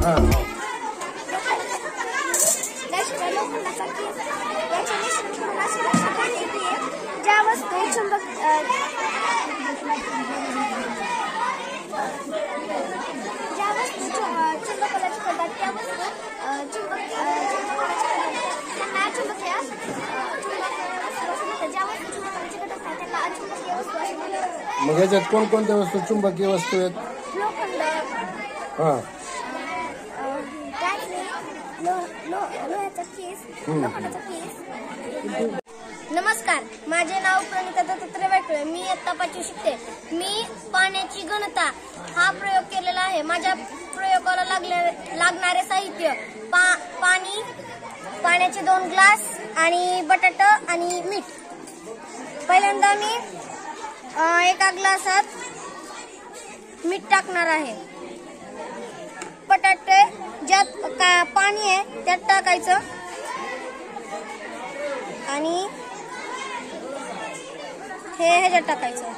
ज्या वस्तू चुंबक चुंबकाला चिकटतात त्या वस्तू मग याच्यात कोणकोणत्या वस्तू चुंबकीय वस्तू आहेत? लोखंड, लोह्याचा केस, लोखंडाचा केस. नमस्कार, माझे नाव प्रणिता दत्तात्रय वाटवे. मी इयत्ता 5वी शिकते. मी पाण्याची घनता हा प्रयोग केलेला आहे. माझ्या प्रयोगाला लागणारे साहित्य पाणी, पाण्याचे 2 ग्लास आणि बटाटा आणि मीठ. पहिल्यांदा मी एका ग्लासात मीठ टाकणार आहे. बटाटे ज्यात पाणी आहे त्यात टाकायचं आणि हे ह्याच्यात टाकायचं.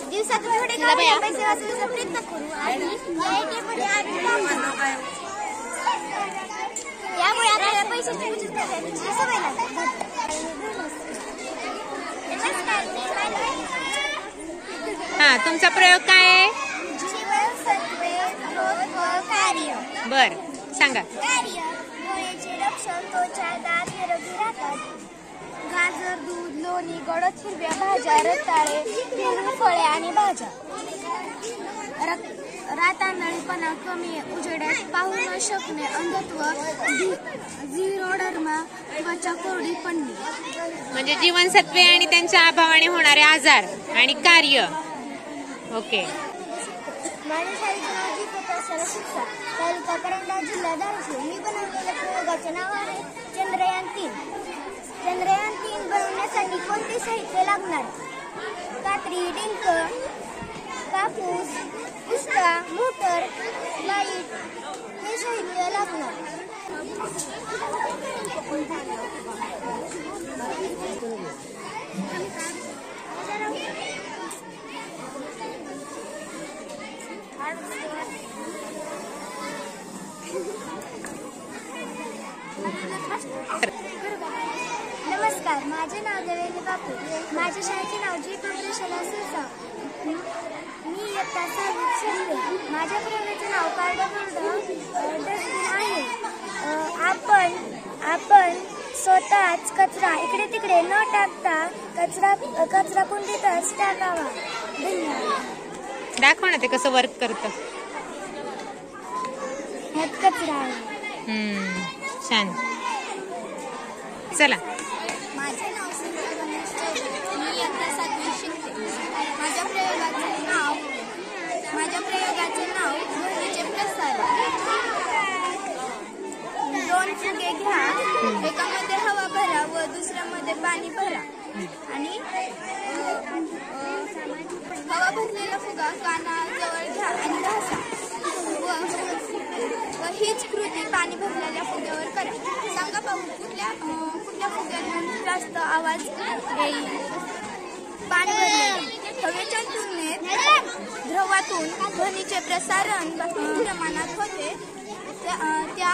दिवसातून थोडे पैसे वाचवण्याचा प्रयत्न करू आणि यामुळे आपल्याला पैशाची बचत करण्याची सवय लागते. हा, तुमचा प्रयोग काय आहे? जीवनसत्वे कार्य. बर, सांगा. कार्य: डोळ्याचे रक्षण, त्वचा, दात निरोगी राहतात. गाजर, दूध, लोणी, गडद हिरव्या भाज्या, रताळे, हिरवी फळे आणि भाज्या. रातांधळेपणा कमी, उजेडात पाहू न शकणे, अंधत्व, झिरोडर्मा, त्वचा कोरडी पडणे. म्हणजे जीवनसत्वे आणि त्यांच्या अभावाने होणारे आजार आणि कार्य. ओके. माझ्या शाळेचे नाव जी शिक्षा, तालुका करंडा, जिल्हा धाराशिव. मी बनवलेल्या प्रयोगाचे नाव आहे चंद्रयान 3. चंद्रयान 3 बनवण्यासाठी कोणते साहित्य लागणार? कात्री, डिंक, कापूस, पुस्ता, मोटर, लाईट हे साहित्य लागणार. नमस्कार, माझे नाव देवेंद्र बापू. माझ्या शाळेचे नाव जी प्रशाला सिरसा. मी इयत्ता 6वीत शिकते. माझ्या प्रयोगाचे नाव कार्बोहायड्रेट डस्टबिन आहे. आपण स्वतःच कचरा इकडे तिकडे न टाकता कचरा कुंडीतच टाकावा. धन्यवाद. दाखव ना ते कसं वर्क करतं. ह्यात कचरा आहे. छान. चला. माझे नाव सुनीता गणेश चौधरी. मी इयत्ता 7वीत शिकते. माझ्या प्रयोगाचे नाव ध्वनीचे प्रसारण. 2 फुगे घ्या, एकामध्ये हवा भरा व दुसऱ्यामध्ये पाणी भरा आणि हवा भरलेला फुगा कानाजवळ घ्या आणि घासा व हीच कृती पाणी भरलेल्या फुग्यावर करा. सांगा पाहू कुठल्या फुग्यातून जास्त आवाज येईल? पाणी भरलेले. हवेच्या तुलनेत द्रवातून ध्वनीचे प्रसारण प्रमाणात होते. त्या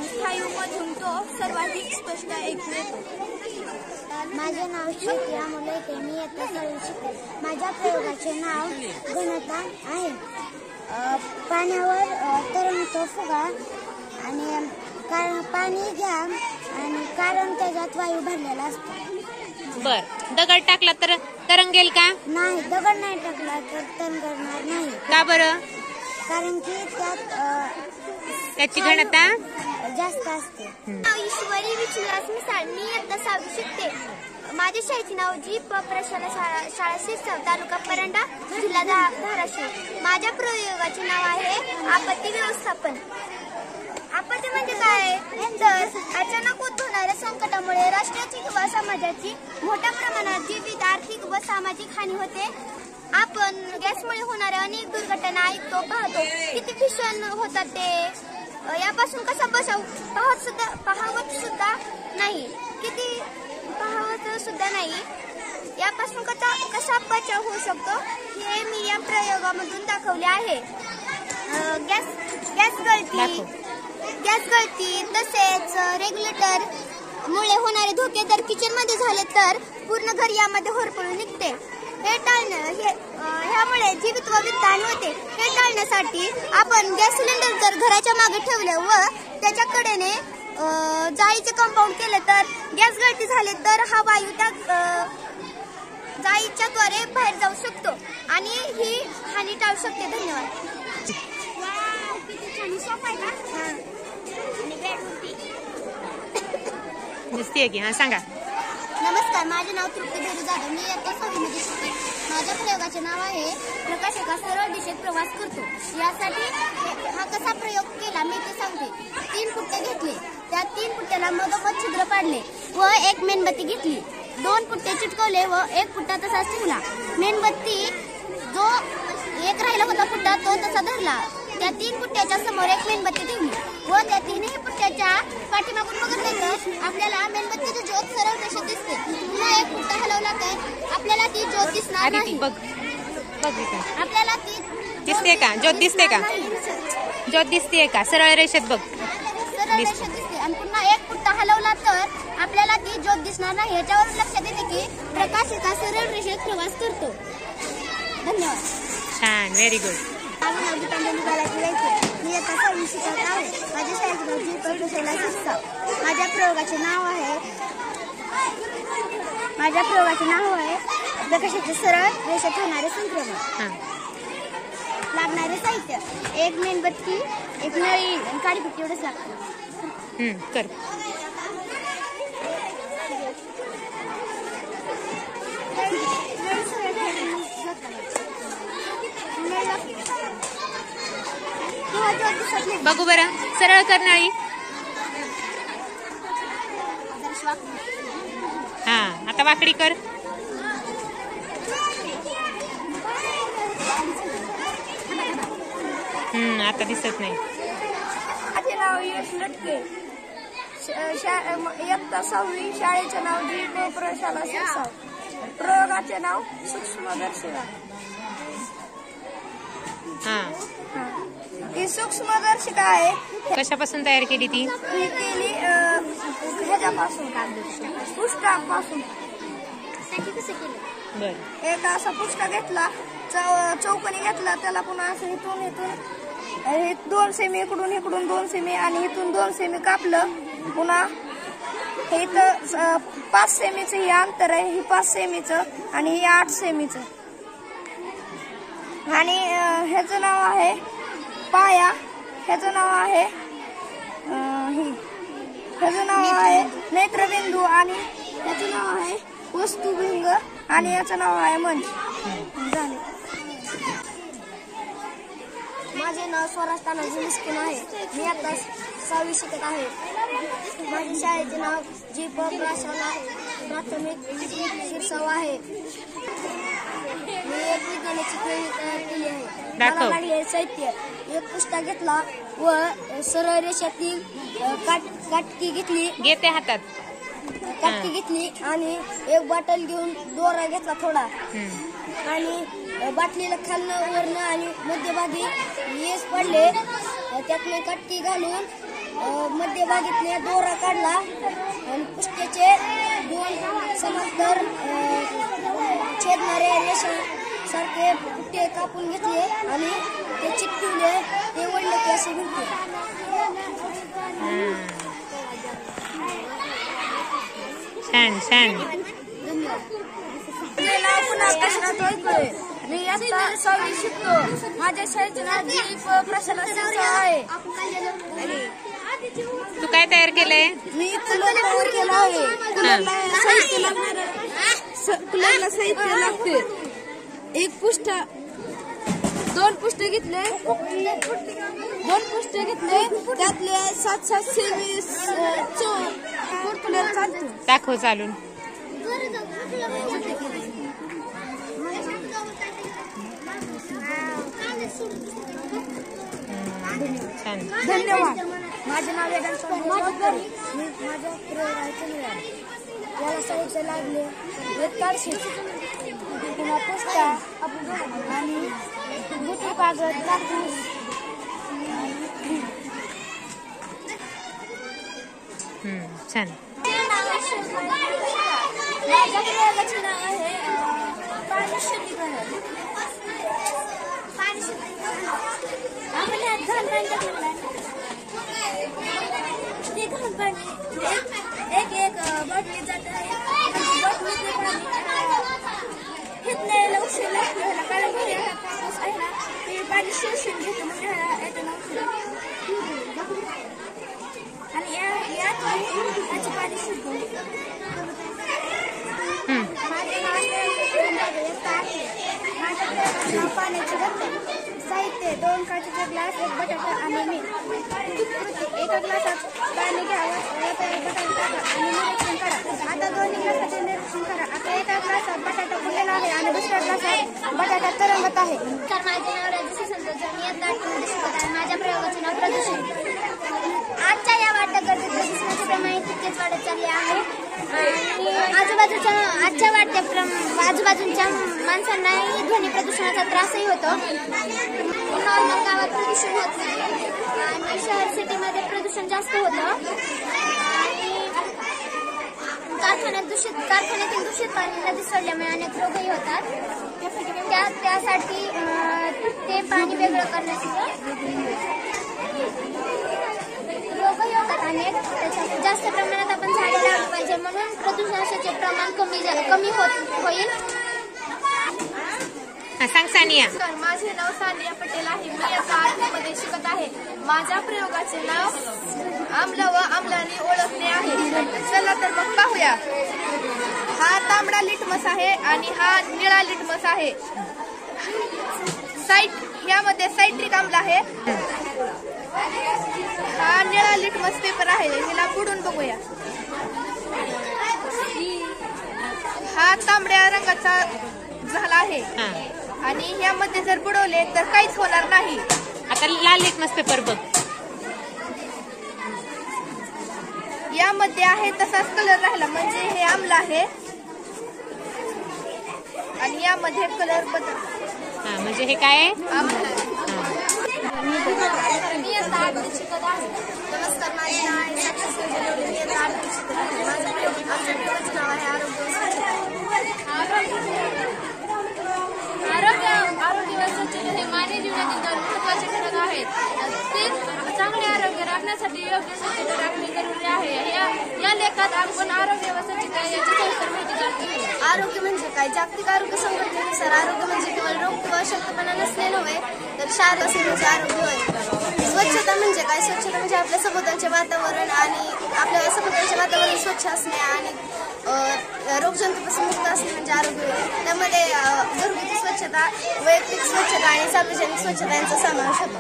स्थायूमधून तो सर्वाधिक स्पष्ट ऐकू येतो. माझे नाव श्रुती अमोल येते. मी इयत्ता 6वी शिकते. माझ्या प्रयोगाचे नाव घनता आहे. पाण्यावर तरंगतो फुगा आणि पाणी घ्या आणि कारण त्याच्यात वायू भरलेला असतो. बर, दगड टाकला तर तरंगेल का? नाही, दगड नाही टाकला तर तरंगणार नाही. का बरं? कारण की त्याची घनता जास्त असते. ईश्वरी विश्वास मिसाळ. मी इयत्ता 6वी शिकते. माझ्या शाळेचे नाव जी प्रशाला शाळा शिरसाव, तालुका परंडा, जिल्हा धाराशिव. माझ्या प्रयोगाचे नाव आहे आपत्ती व्यवस्थापन. आपत्ती म्हणजे काय? तर अचानक उद्भवणाऱ्या संकटामुळे राष्ट्राची किंवा समाजाची मोठ्या प्रमाणात जीवित, आर्थिक व सामाजिक हानी होते. आपण गॅसमुळे होणाऱ्या अनेक दुर्घटना ऐकतो, पाहतो. किती भीषण होतात ते. यापासून कसा बचाव पाहवत सुद्धा नाही. यापासून कसा बचाव होऊ शकतो हे मी या प्रयोगामधून दाखवले आहे. गॅस गळती तसेच रेग्युलेटर मुळे होणारे धोके जर किचन मध्ये झाले तर पूर्ण घर यामध्ये होरपळून निघते. हे ह्यामुळे जीवित व वित्तहानी होते. हे टाळण्यासाठी आपण गॅस सिलेंडर जर घराच्या मागे ठेवले व त्याच्या कडेने जाळीचे कंपाऊंड केले तर गॅस गळती झाले तर हा वायू त्या जाळीच्या द्वारे बाहेर जाऊ शकतो आणि ही हानी टाळू शकते. धन्यवाद. दिसते की? हा, सांगा. नमस्कार, माझे नाव तृप्ती भेरू जाधव. मी इयत्ता 6वी मध्ये शिकते. माझ्या प्रयोगाचे नाव आहे प्रकाश एका सरळ दिशेत प्रवास करतो. यासाठी हा कसा प्रयोग केला मी ते सांगते. 3 पुट्टे घेतले. त्या 3 पुट्ट्याला मधोमध छिद्र पाडले व एक मेणबत्ती घेतली. 2 पुट्टे चिटकवले व 1 पुट्टा तसाच ठेवला. मेणबत्ती जो एक राहिला होता पुट्टा तो तसा धरला. त्या 3 पुट्ट्याच्या समोर एक मेणबत्ती ठेवली व त्या 3ही पुट्ट्याच्या पाठीमागून बघितले तर आपल्याला मेणबत्तीची ज्योत सरळ रेषेत दिसते. पुन्हा 1 पुट्टा हलवला तर आपल्याला ती ज्योत दिसणार नाही. आपल्याला ती दिसते का? ज्योत दिसते का? ज्योत दिसते का? सरळ रेषेत बघ. सरळ रेषेत दिसते. आणि पुन्हा 1 पुट्टा हलवला तर आपल्याला ती ज्योत दिसणार नाही. याच्यावरून लक्षात येते की प्रकाश एका सरळ रेषेत प्रवास करतो. धन्यवाद. छान, व्हेरी गुड. माझे नाव गीतांजली बालाजी रायचे. मी इयत्ता 6वी शिकत आहे. माझ्या शाळेचे नाव जी प्रशाला शिरसाव. माझ्या प्रयोगाचे नाव आहे प्रकाशाचे सरळ रेषेत होणारे संक्रमण. लागणारे साहित्य 1 मेणबत्ती, 1 नळी आणि काडीपट्टी एवढंच लागतं. कर. बघू बरं, सरळ कर नळी. हा, आता वाकडी कर. आता दिसत नाही. माझे नाव यश लटके. इयत्ता 6वी. शाळेचे नाव जी प्रशाला शिरसाव. प्रयोगाचे नाव सूक्ष्मदर्शिका. ही सूक्ष्मदर्शिका आहे. कशापासून तयार केली ती? ही केली ह्याच्यापासून, पुष्टापासून. बर. एक असा पुष्टा घेतला, चौकोनी घेतला, त्याला पुन्हा असं इथून 2 सेमी इकडून 2 सेमी आणि इथून 2 सेमी कापलं. पुन्हा हे इथं 5 सेमीचं हे अंतर आहे. ही 5 सेमीचं आणि हे 8 सेमीचं. आणि ह्याचं नाव आहे पाया. ह्याचं नाव आहे नेत्रबिंदू आणि ह्याचं नाव आहे वस्तुभिंग आणि याचं नाव आहे मंच. झाले. माझे नाव स्वराज तानाजी मिस्किन आहे. मी आता 6वी शिकत आहे. माझ्या शाळेचे नाव जी प्रशाला प्राथमिक शिरसाव आहे. पाण्याची केळी तयार केली आहे. दाखव. मला लागले साहित्य: एक पुस्ता घेतला व सरळ रेषातील काटकी घेतली घेते हातात. काटकी घेतली आणि एक बॉटल घेऊन दोरा घेतला थोडा आणि बाटलीला खालनं वरनं आणि मध्यभागी येस पडले. त्यातनं काटकी घालून मध्यभागीतले दोरा काढला आणि पुष्ट्याचे 2 समांतर छेदणारे रेषासारखे पुट्टे कापून घेतले आणि ते चिकटवले. ते वळले की असे म्हणते. छान छान. पुन्हा कशात ऐकलोय. मी आता 6वी शिकतो. माझ्या शाळेचे नाव दीप प्रशाला आहे. तू काय तयार केलंय? मी कलर तयार केला आहे. कलरला साहित्य लागणार. कलरला साहित्य लागते. एक पुष्टा 2 पुष्टे घेतले. 2 पुष्टे घेतले. त्यातले 7-7 सेमी कलर चालतो. दाखव चालून. छान. धन्यवाद. माझे नाव वेदांत सोनवणे. मी माझ्या प्रयोगाचे मिळाले. याला साहित्य लागले. एक काळशीट पुन्हा पुस्ता आणि बुटी कागद लागते. छान. माझ्या प्रयोगाचे नाव आहे पाणी शुद्धीकरण. आपण ह्यात घाण पाणी टाकलेलं आहे. ते घाण पाणी एक बाटलीत जात आहे. बाटलीतले पाणी घेतल्याला उशीर लागतो. ह्याला कारण घरी पाऊस आहे ना, ते पाणी शोषून घेतो. मग ह्याला येताना उशीर आणि यात त्याचे पाणी शुद्ध होते. माझ्या पाण्याचे बॉटल, साहित्य 2 काचेचे ग्लास, 1 बटाटा आणि मीठ. एका ग्लासात पाणी घ्यावं, बटाटा टाका आणि निरीक्षण करा. आता 2 ग्लासाचे निरीक्षण करा. आता एका ग्लासात बटाटा फुललेला आहे आणि दुसऱ्या ग्लासात बटाटा तरंगत आहे. तर माझे नाव राजश्री संतोष. मी आता 8वीमध्ये शिकत आहे. माझ्या प्रयोगाचे नाव प्रदूषण. आजच्या या वाढत्या गर्दीत प्रदूषणाचे प्रमाण तितकेच वाढत चालले आहे आणि आजच्या आजूबाजूच्या माणसांनाही ध्वनी प्रदूषणाचा त्रासही होतो. नॉर्मल गावात प्रदूषण होत नाही आणि शहर सिटीमध्ये प्रदूषण जास्त होतं आणि कारखान्यातील दूषित पाणी नदीत सोडल्यामुळे अनेक रोगही होतात. त्यासाठी ते पाणी वेगळं करण्यासाठी रोगही होतात अनेक. त्याच्यात जास्त प्रमाणात आपण झाडे लावली पाहिजे म्हणून प्रदूषणाचे प्रमाण कमी होईल. सांग सानिया. माझे नाव सानिया पटेल आहे. मी आता 8वीमध्ये शिकत आहे. माझ्या प्रयोगाचे नाव आम्ल व आम्लाने ओळखणे आहे. चला तर मग पाहूया. हा तांबडा लिटमस आहे आणि हा निळा लिटमस आहे. यामध्ये सायट्रिक आम्ल आहे. हा निळा लिटमस पेपर आहे. हिला पुढून बघूया. हा तांबड्या रंगाचा झाला आहे आणि यामध्ये जर बुडवले तर काहीच होणार नाही. आता लाल लिटमस पेपर बघ. यामध्ये आहे तसाच कलर राहिला म्हणजे हे आम्ल आहे आणि यामध्ये कलर बदल. म्हणजे हे काय आहे? मी आता 8वीत शिकत आहे. नमस्कार, माझे नाव आहे साक्षी संजय. मी आता 8वीत शिकत आहे. माझं प्रयोगाचे नाव आहे आरोग्य व स्वच्छता हे मानवी जीवनातील 2 महत्त्वाचे घटक आहेत. ते चांगले आरोग्य राखण्यासाठी योग्य स्वच्छता राखणे जरुरी आहे. या लेखात आपण आरोग्य व स्वच्छता याची सविस्तर माहिती जाणून घेऊ. आरोग्य म्हणजे काय? जागतिक आरोग्य संघटनेनुसार आरोग्य म्हणजे केवळ रोग किंवा अशक्तपणा नसणे नव्हे तर शारीरिक सेवेचे आरोग्य होय. स्वच्छता म्हणजे काय? स्वच्छता म्हणजे आपल्या सभोवतालचे वातावरण आणि आपल्या सभोवतालचे वातावरण स्वच्छ असणे आणि रोगजंतूपासून मुक्त असणे म्हणजे आरोग्य होय. त्यामध्ये घरगुती स्वच्छता, वैयक्तिक स्वच्छता आणि सार्वजनिक स्वच्छता यांचा समावेश होतो.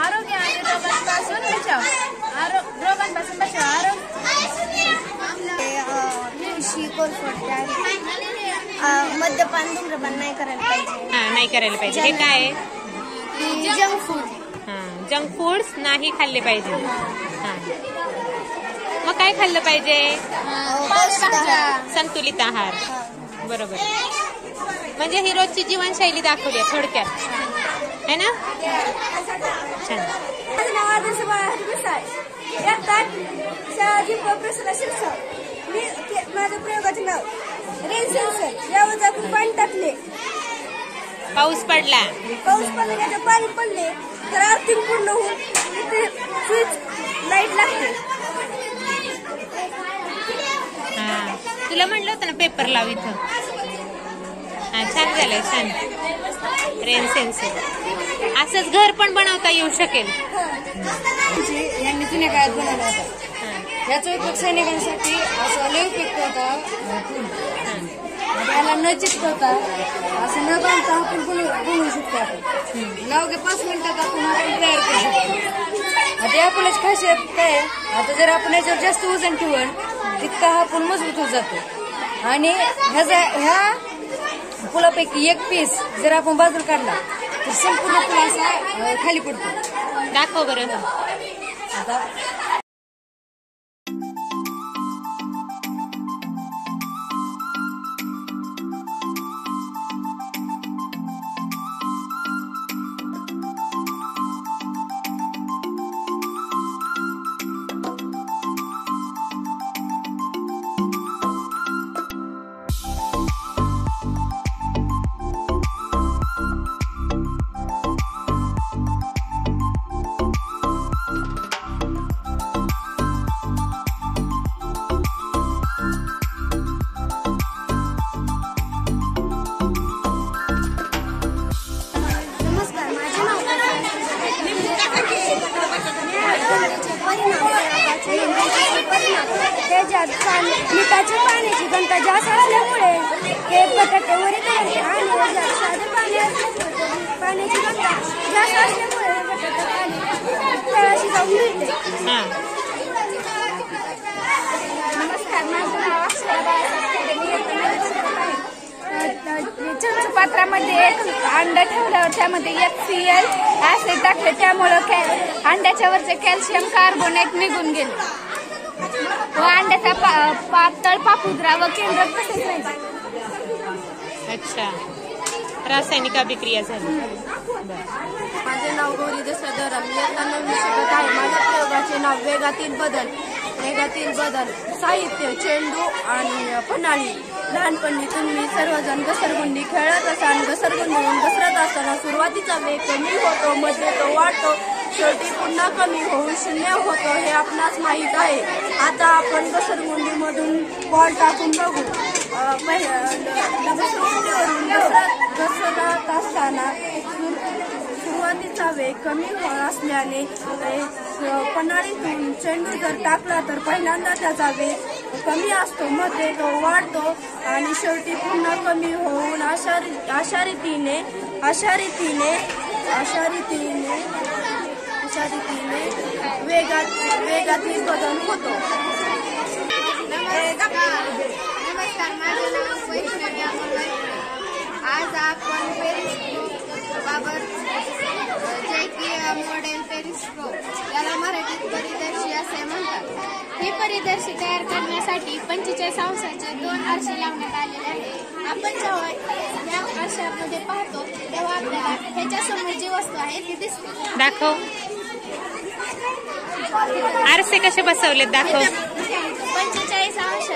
आरोग्य आणि रोगांपासून बचाव. रोगांपासून बचाव. तुळशी, कोरफड मद्यपान धूम्रपान नाही करायला पाहिजे. हा, नाही करायला पाहिजे. हे काय आहे? Junk food. जंक फूड्स नाही खाल्ले पाहिजे. हा, मग काय खाल्लं पाहिजे? संतुलित आहार. बरोबर. म्हणजे ही रोजची जीवनशैली दाखवली आहे थोडक्यात, है ना? छान. माझं नाव आदर्श बाळासाहेब मिसाळ. इयत्ता शहाजी प्रसन्न शिक्षक. मी माझ्या प्रयोगाचे नाव रेन सेन्सर. यावर आपण पाणी टाकले, पाऊस पडला, पाऊस पडल्याचे पाणी पडले तर आर्थिंग पूर्ण होऊन इथे स्विच लाईट लागते. हा, तुला म्हटलं होतं ना पेपर लाव इथं. हा, छान झालंय, छान. रेन सेन्सर असंच घर पण बनवता येऊ शकेल. यांनी जुन्या काळात बनवला होता. याचा उपयोग सैनिकांसाठी असं लय उपयुक्त होता. त्याला न चिकटवता असं न बांधता आपण बनवू शकतो. आपण अवघ्या 5 मिनिटात आपण तयार करू शकतो. आता या फुलाची खासियत काय आहे? आता जर आपण याच्यावर जास्त वजन ठेवून तितका हा फुल मजबूत होत जातो. आणि ह्या फुलापैकी एक पीस जर आपण बाजूला काढला तर संपूर्ण फुल असा खाली पडतो. दाखव बरं. आता त्याच्यात मिठाच्या पाण्याची घनता जास्त असल्यामुळे ते बटाटे वरी तयार आणि साधं पाण्याची घनता जास्त असल्यामुळे बटाटे पाणी तळाशी जाऊन मिळते. नमस्कार, माझं नाव अक्षरा बाळासाहेब. चमचा पात्रामध्ये एक अंडा ठेवल्यावर त्यामध्ये HCl ऍसिड टाकले, त्यामुळं अंड्याच्या वरचे कॅल्शियम कार्बोनेट निघून गेले व अंड्याचा पातळ पापुद्रा व केंद्र तसेच नाही. अच्छा, रासायनिक अभिक्रिया झाली. माझे नाव गौरी दशरथ. मी आता 9वी शिकत आहे. माझ्या प्रयोगाचे नाव वेगातील बदल. वेगातील बदल. साहित्य चेंडू आणि पन्हाळी. लहानपणी तुम्ही सर्वजण घसरगुंडी खेळत असाल. घसरगुंडीवरून घसरत असताना सुरुवातीचा वेग कमी होतो, मध्ये तो वाढतो, शेवटी पुन्हा कमी होऊन 0 होतो हे आपणास माहीत आहे. आता आपण घसरगुंडीमधून बॉल टाकून बघू. घसरगुंडीवरून घसरत असताना सुरुवातीचा वेग कमी असल्याने पन्हाळीतून चेंडू जर टाकला तर पहिल्यांदा त्याचा वेग कमी असतो, मध्ये तो वाढतो आणि शेवटी पुन्हा कमी होऊन अशा रीतीने वेगातील बदल होतो. नमस्कार, माझं नाव वैष्णवी अमोल. आज आपण पेरिस्कोपबाबत जे की मॉडेल पेरिस्कोप, याला मराठीत परिदर्शी असे म्हणतात. ही परिदर्शी तयार करण्यासाठी 45 अंशाचे 2 आरसे लावण्यात आलेले आहे. आपण जेव्हा या आरशामध्ये पाहतो तेव्हा आपल्याला ह्याच्या समोर जी वस्तू आहे ती दिसते. दाखव. आरसे कसे बसवलेत दाखव. 45 अंश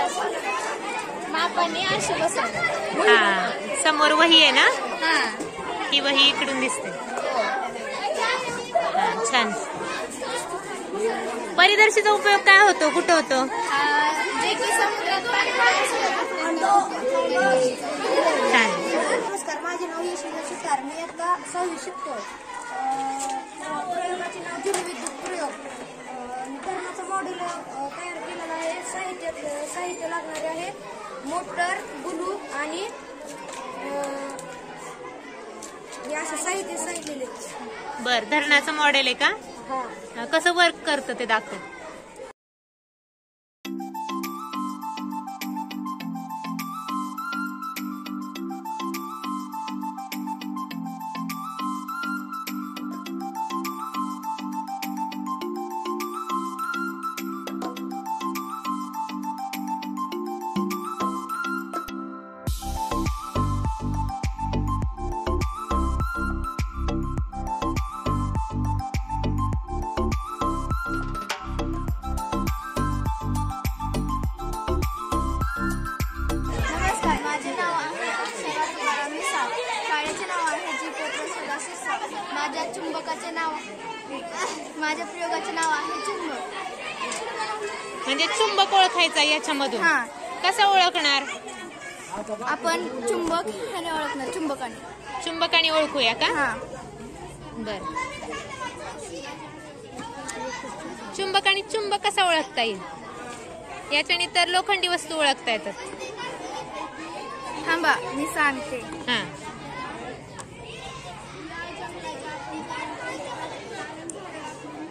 मापाने आरसे बसवले. हा, समोर वही आहे ना? ही वही इकडून दिसते. हा, छान. परिदर्शीचा उपयोग काय होतो, कुठं होतो? जे की समुद्रात पाणी छान. नमस्कार, माझे नाव यशवंत शिकार. मी आता 6वी शिकतो. प्रयोगाचे नाव जलविद्युत प्रयोग. धरणाचं मॉडेल तयार केलेलं आहे. साहित्य लागणारे आहे मोटर, गुलू आणि हे असं साहित्य सांगितलेले. बर, धरणाचं मॉडेल आहे का? कसं वर्क करतं ते दाखव. माझ्या प्रयोगाचे नाव आहे चुंबक. म्हणजे चुंबक ओळखायचा याच्यामधून. हा. कसं ओळखणार? आपण चुंबक ह्याने ओळखणार, चुंबकाने ओळखूया का? हा. बर. चुंबक आणि चुंबक कसा ओळखता येईल? याच्याने तर लोखंडी वस्तू ओळखता येतात. थांबा मी सांगते. हा.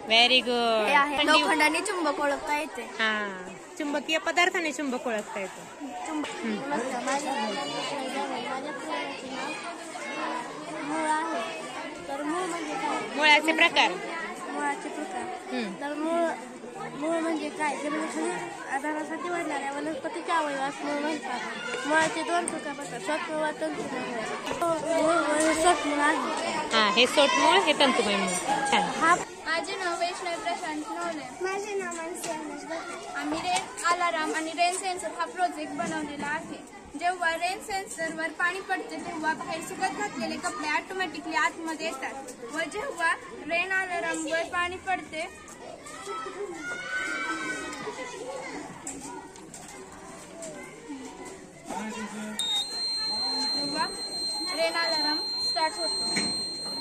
Very good. लोखंडाने चुंबक ओळखता येते. हा. चुंबकीय पदार्थाने चुंबक ओळखता येतो. मुळाचे प्रकार. तर मूळ म्हणजे काय? जमिनीखाली आधारासाठी वाढणाऱ्या वनस्पतीचे अवयवास मूळ म्हणतात. मुळाचे दोन प्रकार पडतात, सोटमूळ व तंतुमय. सोटमूळ आहे. हा, हे सोटमूळ, हे तंतुमय मूळ. छान. माझे नाव वैष्णव प्रशांत नवले. माझे नाव मानसी अविनाश भट. आम्ही रेन अलाराम आणि रेन सेन्सर हा प्रोजेक्ट बनवलेला आहे. जेव्हा रेन सेन्सरवर पाणी पडते तेव्हा बाहेर सुकत घातलेले कपडे ऑटोमॅटिकली आतमध्ये येतात व जेव्हा रेन अलारामवर पाणी पडते तेव्हा रेन अलाराम स्टार्ट होतो.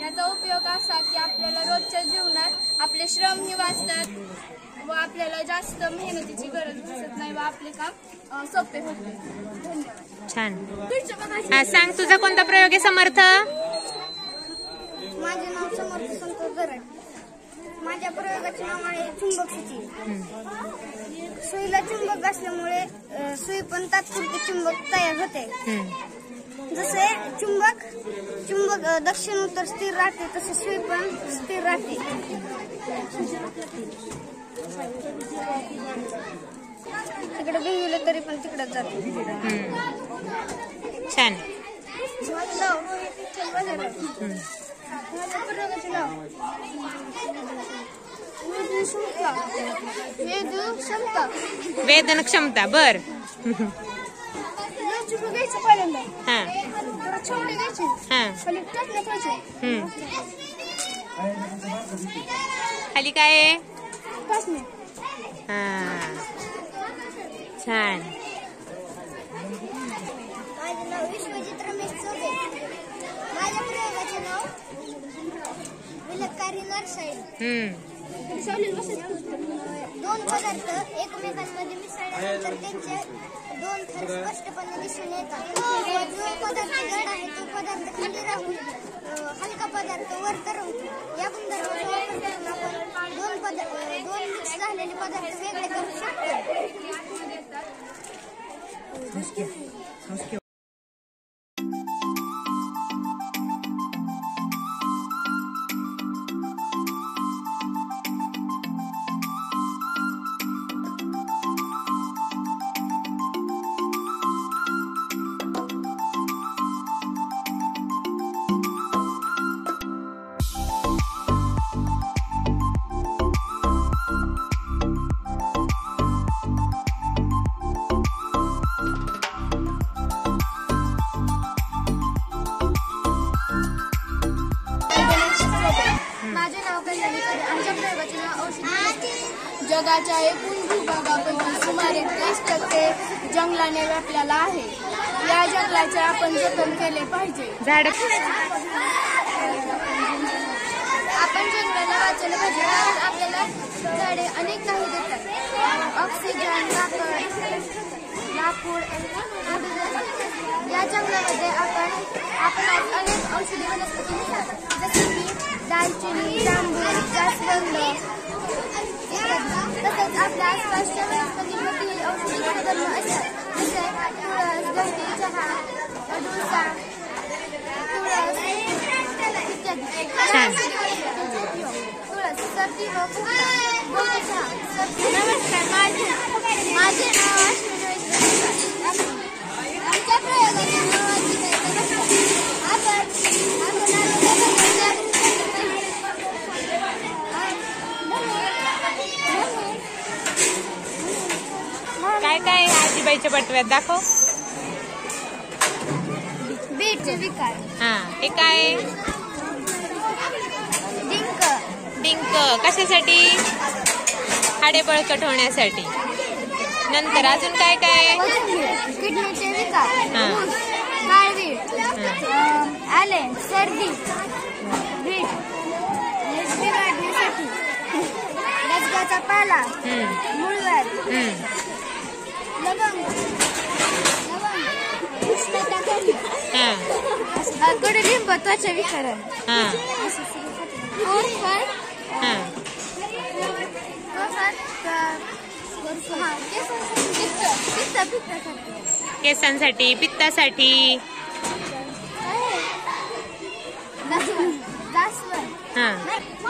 याचा उपयोग असा की आपल्याला रोजच्या जीवनात आपले श्रमही वाचतात व आपल्याला जास्त मेहनतीची गरज भासत नाही व आपले काम सोपे होते. धन्यवाद. छान. हा, सांग तुझा कोणता प्रयोग आहे समर्थ? माझे नाव समर्थ संतोष दरड. माझ्या प्रयोगाचे नाव आहे चुंबक सूची. सुईला चुंबक असल्यामुळे सुई पण तात्पुरते चुंबक तयार होते. जसे चुंबक दक्षिण उत्तर स्थिर राहते तसे सुई पण स्थिर राहते. तिकडे भिंगलं तरी पण तिकडे जाते. छान. माझं नाव माझ्या प्रयोगाचे नाव वेदन क्षमता. बर. घ्यायचं पहिल्यांदा. हा. जरा छोटे घ्यायचे. हा. खाली टाकले पाहिजे. खाली काय आहे? टाकले. हा. छान. माझे नाव विश्वजित रमेश चौबे. माझ्या प्रयोगाचे नाव विलकारी नरसाळी. दोन पदार्थ एकमेकांमध्ये मिसळल्यानंतर त्यांचे दोन थर स्पष्टपणे दिसून येतात. जो पदार्थ जड आहे तो पदार्थ खाली राहून हलका पदार्थ वर तरंगतो. या गुणधर्माचा वापर करून आपण दोन मिक्स झालेले पदार्थ वेगळे करू शकतो. जगाच्या एकूण भूभागापैकी सुमारे 30% जंगलाने व्यापलेला आहे. या जंगलाचे आपण जतन केले पाहिजे. आपण जंगलाला वाचवलं पाहिजे कारण आपल्याला झाडे अनेक काही देतात. ऑक्सिजन, लाकूड. या जंगलामध्ये आपण अनेक औषधी वनस्पती मिळतात जसे की दालचिनी, जांभूळ, जास्वंद इत्यादी. तसेच आपल्या आसपासच्या वनस्पतींमध्ये औषधी गुणधर्म असतात जसे तुळस, गवती चहा, अडुळसा, तुळस इत्यादी. तुळस सर्दी व खोकला, गवती चहा सर्दी. नमस्कार, माझे नाव अश्विनी. आमच्या प्रयोगाच्या नावाची काय काय आजीबाईच्या बटव्यात दाखव. बीटचे विकार. हा, हे काय? डिंक कशासाठी? हाडे बळकट होण्यासाठी. नंतर अजून काय काय? किडनीचे विकार, हा. काळवीट, आले, सर्दी, बीट, बिघडण्यासाठी, लसग्याचा पाला, मुळव्याध, लवंग, उष्णता कमी, कडुलिंब, त्वचा विकारण, केसांसाठी, पित्तासाठी.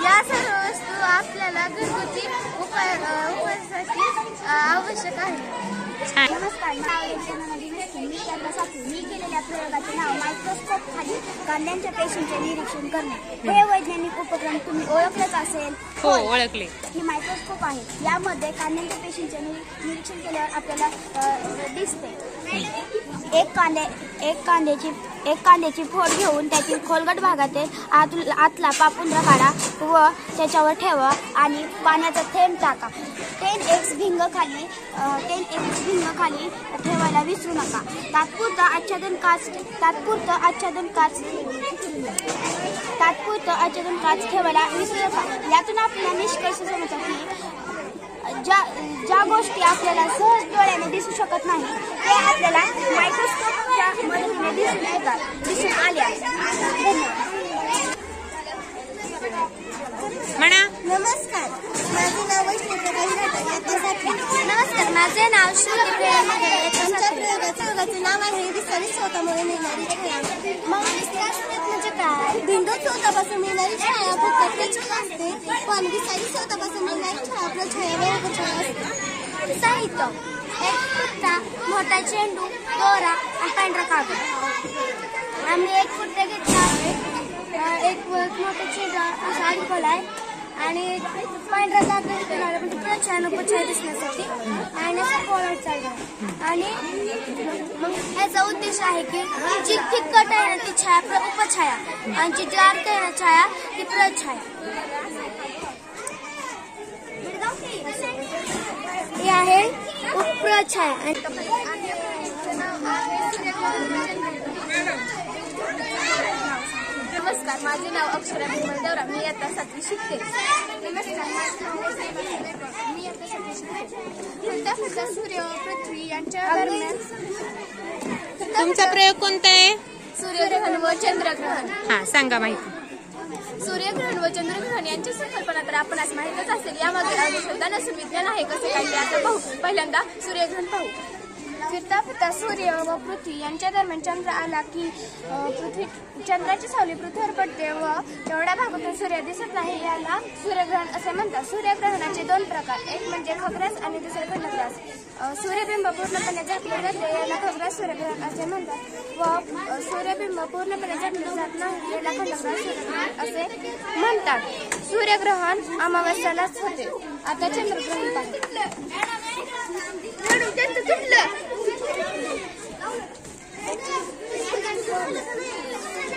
या सर्व वस्तू आपल्याला घरगुती उपायासाठी आवश्यक आहे. नमस्कार, मी केलेल्या प्रयोगाचे नाव मायक्रोस्कोप खाली कांद्यांच्या पेशींचे निरीक्षण करणे. हे वैज्ञानिक उपक्रम तुम्ही ओळखलेच असेल. हो, ओळखले. ही मायक्रोस्कोप आहे. यामध्ये कांद्यांच्या पेशींचे निरीक्षण केल्यावर आपल्याला दिसते. एक कांद्याची फोड घेऊन त्यातील खोलगट भागातील आतला पापुंद्रा काढा व त्याच्यावर ठेवा आणि पाण्याचा थेंब टाका. 10x भिंग खाली ठेवायला विसरू नका. तात्पुरतं आच्छादन काच ठेवायला विसरू नका. यातून आपल्याला निष्कर्ष समजतो की ज्या गोष्टी आपल्याला सहज डोळ्याने दिसू शकत नाही ते आपल्याला मायक्रोस्कोपच्या मदतीने दिसून आल्या. म्हणा. नमस्कार, माझे नाव वैष्णवी प्रकाश घाटक. नमस्कार, माझे नाव श्रुती प्रयोगाचे नाव आहे विस्तारित स्वतःमुळे मिळणारी छाया. मग विस्तारित म्हणजे काय? भिंडो स्वतःपासून मिळणारी छाया फक्त प्रचंड असते, पण विस्तारित स्वतःपासून मिळणारी छाया प्रछाया वेगळी छाया असते. साहित्य: एक पुट्टा, मोठा चेंडू, दोरा आणि पांढरा कागद. आम्ही एक पुट्टा घेतला आहे, एक मोठा चेंडू असा अडकवलाय आणि पांढरा कागद घेतला म्हणजे प्रछाया उपछाया दिसण्यासाठी आणि असा पोळा चालला. आणि मग याचा उद्देश आहे की जी फिक्कट आहे ना ती छाया उपछाया आणि जी जास्त आहे ना छाया ती प्रछाया. ही आहे उपप्रछाया. नमस्कार, माझे नाव अक्षरा देवरा. मी इयत्ता 7वी शिकते. फुलता सूर्य पृथ्वी यांच्या दरम्यान. तुमचा प्रयोग कोणता आहे? सूर्यग्रहण व चंद्रग्रहण. हा, सांगा माहिती. सूर्यग्रहण व चंद्रग्रहण यांची संकल्पना तर आपणास माहितच असेल. यामागे अंधश्रद्धा नसून विज्ञान आहे कसे काही आता पाहू. पहिल्यांदा सूर्यग्रहण पाहू. फिरता सूर्य व पृथ्वी यांच्या दरम्यान चंद्र आला की चंद्राची सावली पृथ्वीवर पडते व तेवढ्या भागातून सूर्य दिसत नाही. याला सूर्यग्रहण असे म्हणतात. सूर्यग्रहणाचे 2 प्रकार, एक म्हणजे खग्रास आणि दुसरे खंडग्रास. सूर्यबिंब पूर्णपणे झाकले जाते याला खग्रास सूर्यग्रहण असे म्हणतात व सूर्यबिंब पूर्णपणे झाकले जात नाही याला खंडग्रास सूर्यग्रहण असे म्हणतात. सूर्यग्रहण अमावस्यालाच होते. आता चंद्रग्रहण पाहू.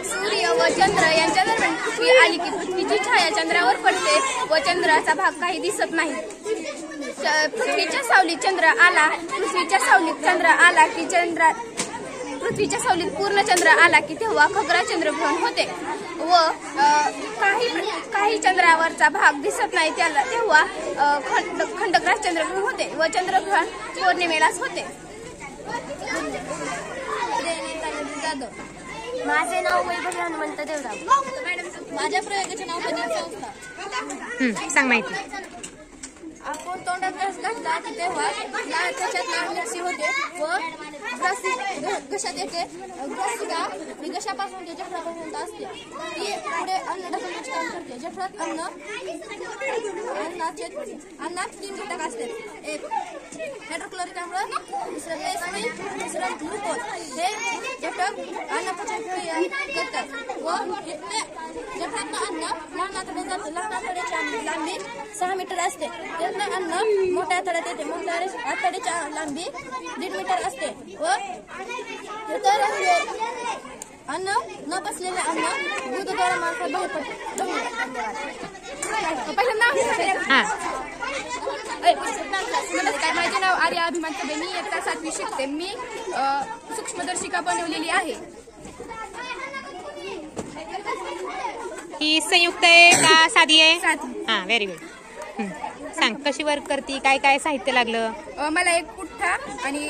सूर्य व चंद्र यांच्या दरम्यान पृथ्वी आली की पृथ्वीची छाया चंद्रावर पडते व चंद्राचा भाग काही दिसत नाही. पृथ्वीच्या सावलीत चंद्र आला पृथ्वीच्या सावलीत पूर्ण चंद्र आला की तेव्हा खग्रा चंद्रग्रहण होते व काही चंद्रावरचा भाग दिसत नाही त्याला तेव्हा खंडग्रास चंद्रग्रहण होते व चंद्रग्रहण पौर्णिमेलाच होते. माझे नाव वैभव हनुमंत देवराव. माझ्या प्रयोगाचे नाव संस्था. सांग माहिती. आपण तोंडात घास घातला की तेव्हा त्याच्यात लाल लसी होते व घशात येते. ग्रसिका ही घशापासून ते जठरापर्यंत असते. ती पुढे अन्न ढकलण्याचे काम करते. जठरात अन्नात 3 घटक असतात. एक हायड्रोक्लोरिक आम्ल, दुसरं लेस्मिन, दुसरं ग्लुकोज. हे घटक अन्नपचन क्रिया करतात व जठरातलं अन्न लहान आतड्यात जातं. लहान आतड्याची लांबी 6 मीटर असते. त्यातलं अन्न मोठ्या आतड्यात येते. मोठ्या आतड्याची लांबी 1.5 मीटर असते व इतर अन्न न पचलेले अन्न दूध द्वारा मार्फत बाहेर पडते. हा नमस्कार, माझे नाव आर्या अभिमान कदम. मी इयत्ता 7वी शिकते. मी सूक्ष्मदर्शिका बनवलेली आहे. ही संयुक्त आहे का साधी आहे? साधी. हा, व्हेरी गुड. सांग कशी वर्क करती, काय काय साहित्य लागलं? मला एक पुठ्ठा आणि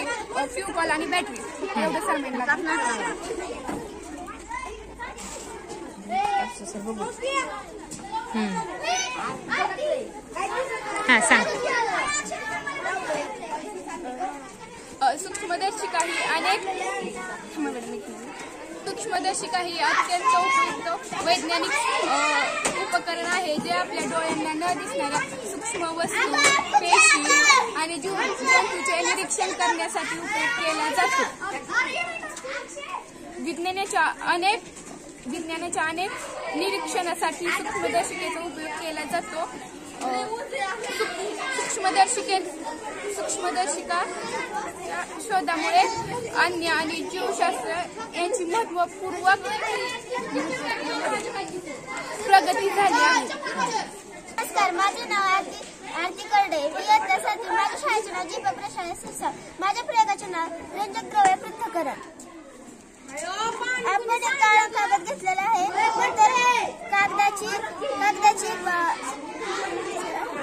फ्यूकॉल आणि बॅटरी एवढं सामान लागतं. हा सांग. सूक्ष्मदर्शिका ही अत्यंत उपयुक्त वैज्ञानिक उपकरण आहे जे आपल्या डोळ्यांना न दिसणाऱ्या सूक्ष्म वस्तू, पेशी आणि जंतूचे निरीक्षण करण्यासाठी उपयोग केला जातो. विज्ञानाच्या अनेक निरीक्षणासाठी सूक्ष्मदर्शिकेचा उपयोग केला जातो. सूक्ष्मदर्शिका शोधामुळे अन्न आणि जीवशास्त्र यांची महत्वपूर्वक प्रगती झाली आहे. नमस्कार, माझे नाव आरती करडे. मी इयत्ता 7वी. माझ्या शाळेचे नाव दीपक प्रशांत सिरसा. माझ्या प्रयोगाचे नाव रंजक द्रव्य पृथक्करण. आपण एक काळा कागद घेतलेला आहे. नंतर कागदाची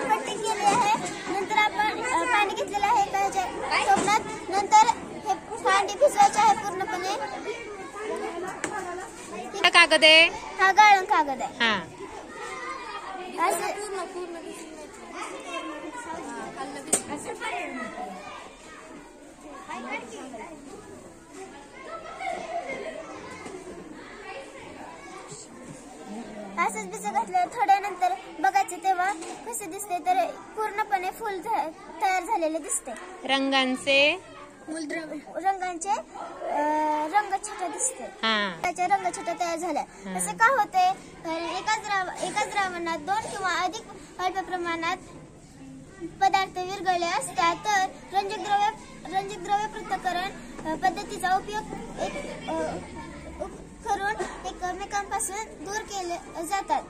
पट्टी केली आहे. नंतर आपण पाणी घेतलेलं आहे एका टोपणात. नंतर हे पाणी भिजवायचे आहे पूर्णपणे. कागद आहे हा गाळण कागद आहे. हा असंच भिजत घातलं. थोड्यानंतर बघायचं तेव्हा कसे दिसते तर पूर्णपणे फुल तयार झालेले दिसते. रंगांचे रंगछटा दिसते. त्याच्या रंगछटा तयार झाल्या. असे का होते? एकाच द्रावणात 2 किंवा अधिक अल्प प्रमाणात पदार्थ विरघळले असतात तर रंजक द्रव्य पृथक्करण पद्धतीचा उपयोग करून एकमेकांपासून दूर केले जातात.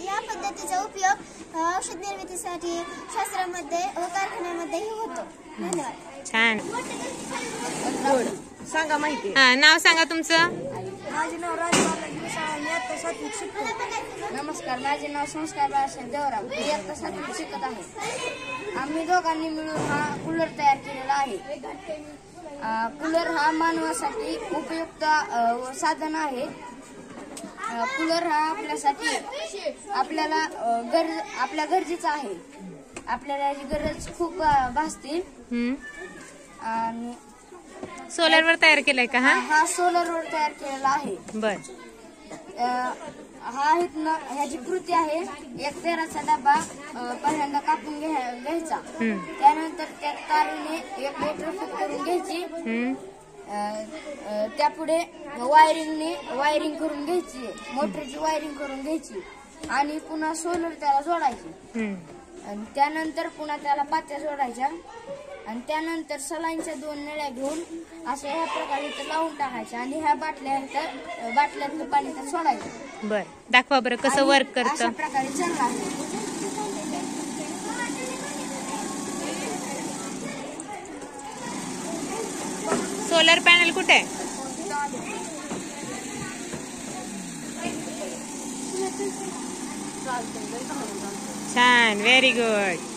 या पद्धतीचा उपयोग औषध निर्मितीसाठी शास्त्रामध्ये व कारखान्यामध्येही होतो. धन्यवाद. छान. सांगा माहिती. हा, नाव सांगा तुमचं. माझे नाव राजबाला मी इयत्ता 7वी शिकतो. नमस्कार, माझे नाव संस्कार बाळासाहेब देवराम. मी इयत्ता 7वी शिकत आहे. आम्ही दोघांनी मिळून हा कूलर तयार केलेला आहे. कूलर हा मानवासाठी उपयुक्त साधन आहे. कूलर हा आपल्या गरजेचा आहे. आपल्याला याची गरज खूप भासते. आणि सोलरवर तयार केलाय का? हा सोलरवर तयार केलेला आहे. बर. हा ह्याची कृती आहे. एक तेराचा डबा पहिल्यांदा कापून घ्यायचा. त्यानंतर त्या तारेने एक मोटर फिट करून घ्यायची. त्यापुढे वायरिंग करून घ्यायची. मोटरची वायरिंग करून घ्यायची आणि पुन्हा सोलर त्याला जोडायची. आणि त्यानंतर पुन्हा त्याला पात्या जोडायच्या आणि त्यानंतर सलाईनच्या 2 नळ्या घेऊन अशा ह्या प्रकारे इथं लावून टाकायच्या आणि ह्या बाटल्यातलं पाणी तर सोडायचं. बर, दाखवा बरं कसं वर्क करतं. अशा प्रकारे चालणार. सोलर पॅनल कुठे आहे? छान, व्हेरी गुड.